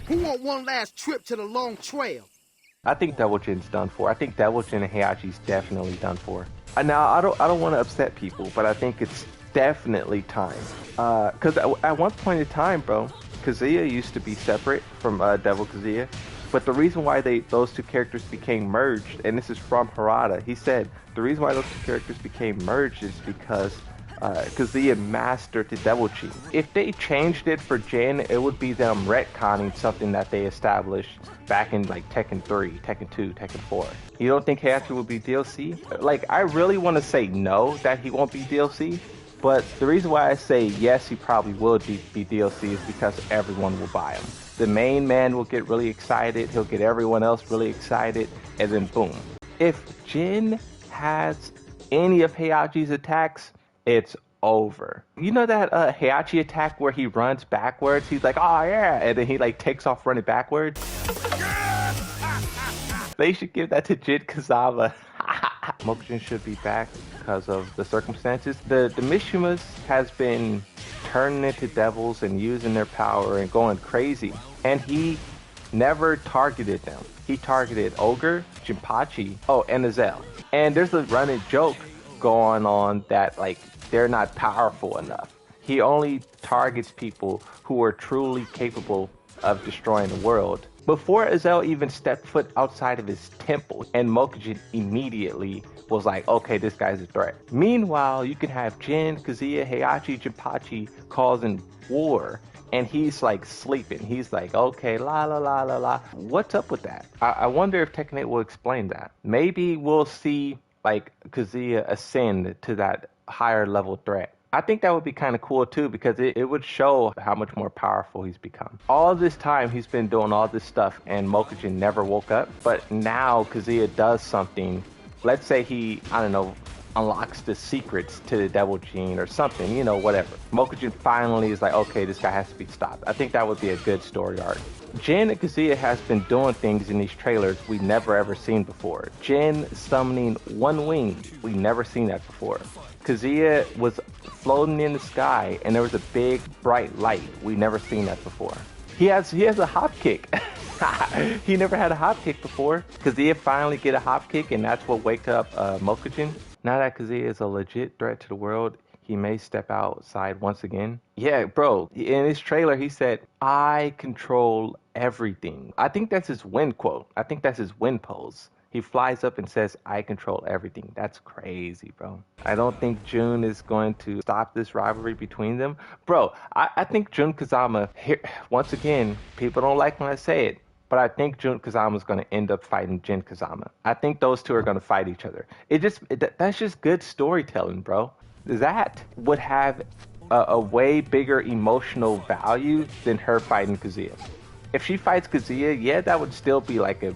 Who want one last trip to the long trail? I think Devil Jin's done for. I think Devil Jin and Heihachi's definitely done for. Now I don't want to upset people, but I think it's definitely time. Because at one point in time, bro, Kazuya used to be separate from Devil Kazuya, but the reason why those two characters became merged, and this is from Harada, he said the reason why those two characters became merged is because Kazuya mastered the Devil Chi. If they changed it for Jin, it would be them retconning something that they established back in like Tekken 3, Tekken 2, Tekken 4. You don't think Heihachi will be DLC? Like, I really want to say no, that he won't be DLC, but the reason why I say yes, he probably will be DLC is because everyone will buy him. The main man will get really excited, he'll get everyone else really excited, and then boom. If Jin has any of Heihachi's attacks, it's over. You know that Heihachi attack where he runs backwards? He's like, oh yeah, and then he like takes off running backwards. They should give that to Jun Kazama. Mokujin should be back because of the circumstances. The Mishimas has been turning into devils and using their power and going crazy. And he never targeted them. He targeted Ogre, Jinpachi, and Azel. And there's a running joke going on that like they're not powerful enough. He only targets people who are truly capable of destroying the world. Before Azel even stepped foot outside of his temple, and Mokujin immediately was like, okay, this guy's a threat. Meanwhile, you can have Jin, Kazuya, Heihachi, Jinpachi causing war, and he's like sleeping. He's like, okay, la la la la la. What's up with that? I wonder if Tekken 8 will explain that. Maybe we'll see like Kazuya ascend to that higher level threat. I think that would be kind of cool too, because it would show how much more powerful he's become. All this time he's been doing all this stuff and Mokujin never woke up, but now Kazuya does something. Let's say he, I don't know, unlocks the secrets to the Devil Gene or something, you know, whatever. Mokujin finally is like, okay, this guy has to be stopped. I think that would be a good story arc. Jin and Kazuya has been doing things in these trailers we never ever seen before. Jin summoning one wing, we never seen that before. Kazuya was floating in the sky and there was a big bright light. We never seen that before. He has a hop kick. He never had a hop kick before. Kazuya finally get a hop kick, and that's what waked up Mokujin. Now that Kazuya is a legit threat to the world, he may step outside once again. Yeah, bro, in his trailer, he said, I control everything. I think that's his win quote. I think that's his win pose. He flies up and says, I control everything. That's crazy, bro. I don't think Jun is going to stop this rivalry between them. Bro, I think Jun Kazama, here, once again, people don't like when I say it, but I think Jun Kazama is going to end up fighting Jin Kazama. I think those two are going to fight each other. That's just good storytelling, bro. That would have a way bigger emotional value than her fighting Kazuya. If she fights Kazuya, yeah, that would still be like a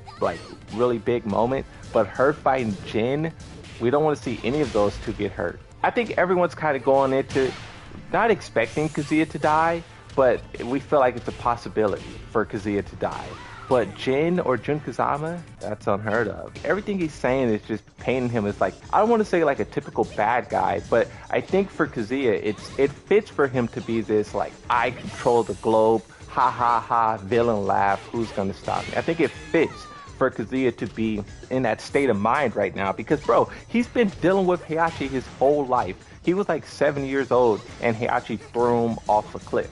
really big moment. But her fighting Jin, we don't want to see any of those two get hurt. I think everyone's kind of going into not expecting Kazuya to die, but we feel like it's a possibility for Kazuya to die. But Jin or Jun Kazama, that's unheard of. Everything he's saying is just painting him as like, I don't want to say like a typical bad guy, but I think for Kazuya, it fits for him to be this like, I control the globe, ha ha ha, villain laugh, who's gonna stop me? I think it fits for Kazuya to be in that state of mind right now because, bro, he's been dealing with Heihachi his whole life. He was like 7 years old and Heihachi threw him off a cliff,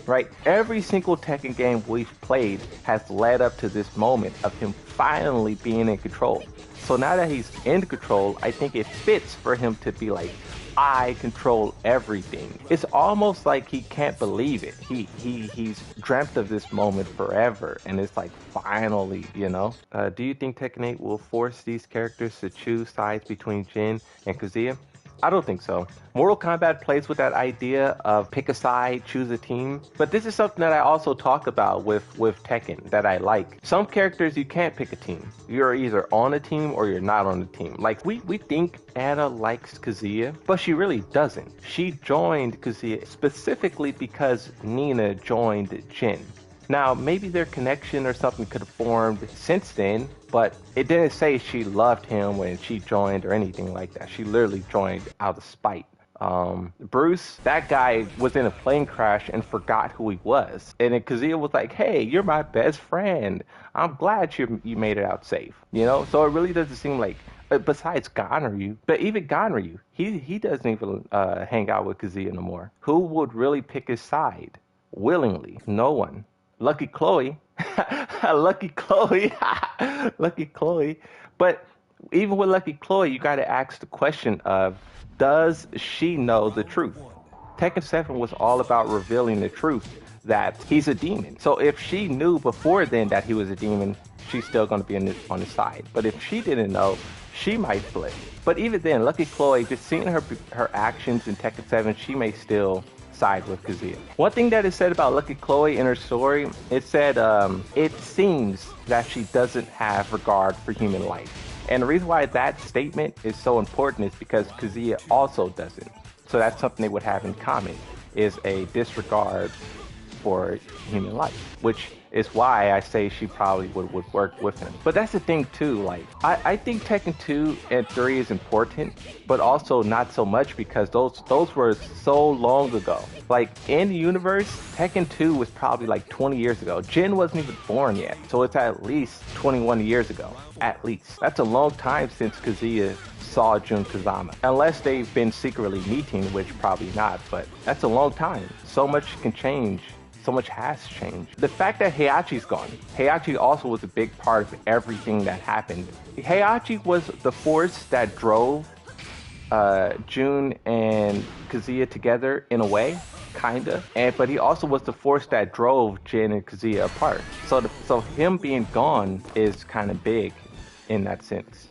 right? Every single Tekken game we've played has led up to this moment of him finally being in control. So now that he's in control, I think it fits for him to be like, I control everything. It's almost like he can't believe it. He's dreamt of this moment forever, and it's like finally, you know. Do you think Tekken 8 will force these characters to choose sides between Jin and Kazuya? I don't think so. Mortal Kombat plays with that idea of pick a side, choose a team. But this is something that I also talk about with Tekken that I like. Some characters you can't pick a team. You're either on a team or you're not on a team. Like we think Anna likes Kazuya, but she really doesn't. She joined Kazuya specifically because Nina joined Jin. Now, maybe their connection or something could have formed since then, but it didn't say she loved him when she joined or anything like that. She literally joined out of spite. Bruce, that guy was in a plane crash and forgot who he was. And then Kazuya was like, hey, you're my best friend. I'm glad you made it out safe. You know? So it really doesn't seem like, besides Ganryu, but even Ganryu, he doesn't even hang out with Kazuya no more. Who would really pick his side? Willingly? No one. Lucky Chloe. Lucky Chloe. Lucky Chloe. But even with Lucky Chloe, you got to ask the question of, does she know the truth? Tekken 7 was all about revealing the truth that he's a demon. So if she knew before then that he was a demon, she's still going to be on his side. But if she didn't know, she might flip. But even then, Lucky Chloe, just seeing her actions in Tekken 7, she may still side with Kazuya. One thing that is said about Lucky Chloe in her story, it said it seems that she doesn't have regard for human life. And the reason why that statement is so important is because Kazuya also doesn't. So that's something they would have in common, is a disregard for human life, which is why I say she probably would work with him. But that's the thing too, like, I think Tekken 2 and 3 is important, but also not so much because those were so long ago. Like, in the universe, Tekken 2 was probably like 20 years ago. Jin wasn't even born yet, so it's at least 21 years ago. At least. That's a long time since Kazuya saw Jun Kazama. Unless they've been secretly meeting, which probably not, but that's a long time. So much can change. So much has changed. The fact that Heihachi's gone. Heihachi also was a big part of everything that happened. Heihachi was the force that drove Jun and Kazuya together in a way, kinda. But he also was the force that drove Jin and Kazuya apart. So him being gone is kind of big in that sense.